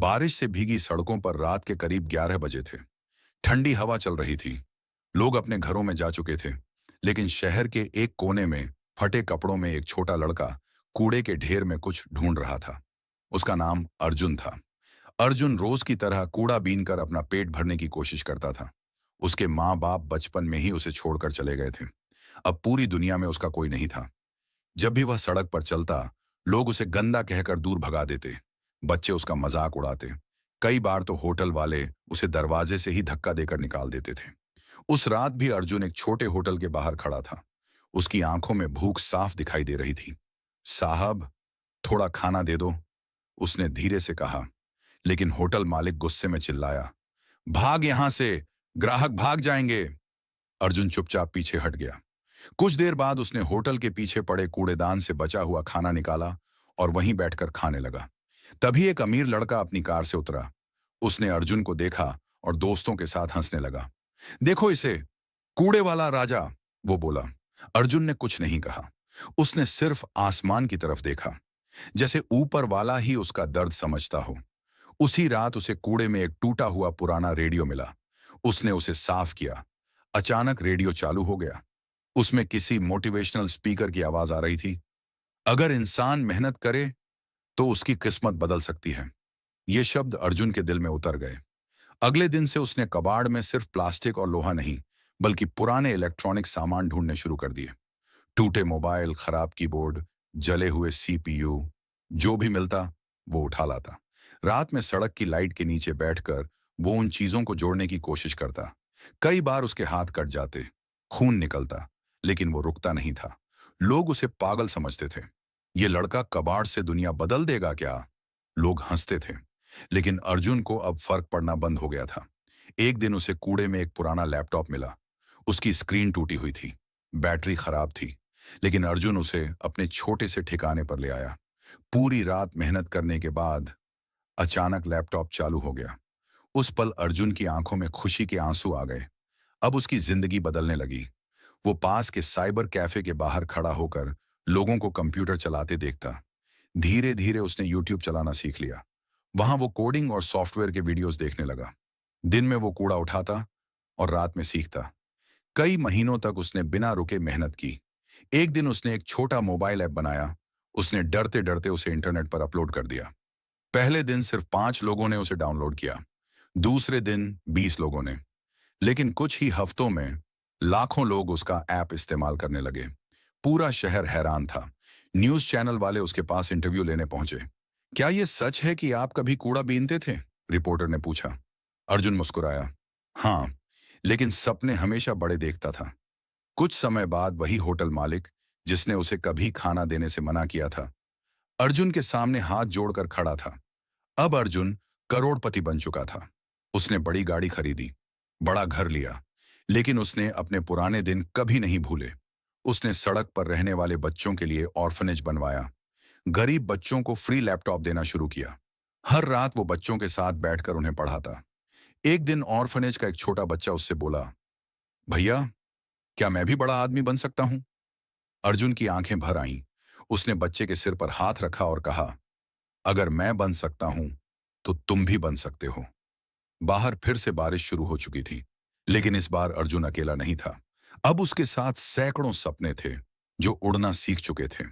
बारिश से भीगी सड़कों पर रात के करीब 11 बजे थे। ठंडी हवा चल रही थी। लोग अपने घरों में जा चुके थे, लेकिन शहर के एक कोने में फटे कपड़ों में एक छोटा लड़का कूड़े के ढेर में कुछ ढूंढ रहा था। उसका नाम अर्जुन था। अर्जुन रोज की तरह कूड़ा बीनकर अपना पेट भरने की कोशिश करता था। उसके माँ बाप बचपन में ही उसे छोड़कर चले गए थे। अब पूरी दुनिया में उसका कोई नहीं था। जब भी वह सड़क पर चलता, लोग उसे गंदा कहकर दूर भगा देते। बच्चे उसका मजाक उड़ाते। कई बार तो होटल वाले उसे दरवाजे से ही धक्का देकर निकाल देते थे। उस रात भी अर्जुन एक छोटे होटल के बाहर खड़ा था। उसकी आंखों में भूख साफ दिखाई दे रही थी। साहब, थोड़ा खाना दे दो, उसने धीरे से कहा। लेकिन होटल मालिक गुस्से में चिल्लाया, भाग यहां से, ग्राहक भाग जाएंगे। अर्जुन चुपचाप पीछे हट गया। कुछ देर बाद उसने होटल के पीछे पड़े कूड़ेदान से बचा हुआ खाना निकाला और वहीं बैठकर खाने लगा। तभी एक अमीर लड़का अपनी कार से उतरा। उसने अर्जुन को देखा और दोस्तों के साथ हंसने लगा। देखो इसे, कूड़े वाला राजा, वो बोला। अर्जुन ने कुछ नहीं कहा। उसने सिर्फ आसमान की तरफ देखा, जैसे ऊपर वाला ही उसका दर्द समझता हो। उसी रात उसे कूड़े में एक टूटा हुआ पुराना रेडियो मिला। उसने उसे साफ किया। अचानक रेडियो चालू हो गया। उसमें किसी मोटिवेशनल स्पीकर की आवाज आ रही थी। अगर इंसान मेहनत करे तो उसकी किस्मत बदल सकती है। ये शब्द अर्जुन के दिल में उतर गए। अगले दिन से उसने कबाड़ में सिर्फ प्लास्टिक और लोहा नहीं, बल्कि पुराने इलेक्ट्रॉनिक सामान ढूंढने शुरू कर दिए। टूटे मोबाइल, खराब कीबोर्ड, जले हुए सीपीयू, जो भी मिलता वो उठा लाता। रात में सड़क की लाइट के नीचे बैठकर वो उन चीजों को जोड़ने की कोशिश करता। कई बार उसके हाथ कट जाते, खून निकलता, लेकिन वो रुकता नहीं था। लोग उसे पागल समझते थे। ये लड़का कबाड़ से दुनिया बदल देगा क्या? लोग हंसते थे। लेकिन अर्जुन को अब फर्क पड़ना बंद हो गया था। एक दिन उसे कूड़े में एक पुराना लैपटॉप मिला। उसकी स्क्रीन टूटी हुई थी, बैटरी खराब थी, लेकिन अर्जुन उसे अपने छोटे से ठिकाने पर ले आया। पूरी रात मेहनत करने के बाद अचानक लैपटॉप चालू हो गया। उस पल अर्जुन की आंखों में खुशी के आंसू आ गए। अब उसकी जिंदगी बदलने लगी। वो पास के साइबर कैफे के बाहर खड़ा होकर लोगों को कंप्यूटर चलाते देखता। धीरे धीरे उसने यूट्यूब चलाना सीख लिया। वहां वो कोडिंग और सॉफ्टवेयर के वीडियोस देखने लगा। दिन में वो कूड़ा उठाता और रात में सीखता। कई महीनों तक उसने बिना रुके मेहनत की। एक दिन उसने एक छोटा मोबाइल ऐप बनाया। उसने डरते डरते उसे इंटरनेट पर अपलोड कर दिया। पहले दिन सिर्फ 5 लोगों ने उसे डाउनलोड किया, दूसरे दिन 20 लोगों ने, लेकिन कुछ ही हफ्तों में लाखों लोग उसका ऐप इस्तेमाल करने लगे। पूरा शहर हैरान था। न्यूज चैनल वाले उसके पास इंटरव्यू लेने पहुंचे। क्या यह सच है कि आप कभी कूड़ा बीनते थे? रिपोर्टर ने पूछा। अर्जुन मुस्कुराया। हाँ, लेकिन सपने हमेशा बड़े देखता था। कुछ समय बाद वही होटल मालिक, जिसने उसे कभी खाना देने से मना किया था, अर्जुन के सामने हाथ जोड़कर खड़ा था। अब अर्जुन करोड़पति बन चुका था। उसने बड़ी गाड़ी खरीदी, बड़ा घर लिया, लेकिन उसने अपने पुराने दिन कभी नहीं भूले। उसने सड़क पर रहने वाले बच्चों के लिए ऑर्फनेज बनवाया। गरीब बच्चों को फ्री लैपटॉप देना शुरू किया। हर रात वो बच्चों के साथ बैठकर उन्हें पढ़ाता। एक दिन ऑर्फनेज का एक छोटा बच्चा उससे बोला, भैया, क्या मैं भी बड़ा आदमी बन सकता हूं? अर्जुन की आंखें भर आईं। उसने बच्चे के सिर पर हाथ रखा और कहा, अगर मैं बन सकता हूं तो तुम भी बन सकते हो। बाहर फिर से बारिश शुरू हो चुकी थी, लेकिन इस बार अर्जुन अकेला नहीं था। अब उसके साथ सैकड़ों सपने थे जो उड़ना सीख चुके थे।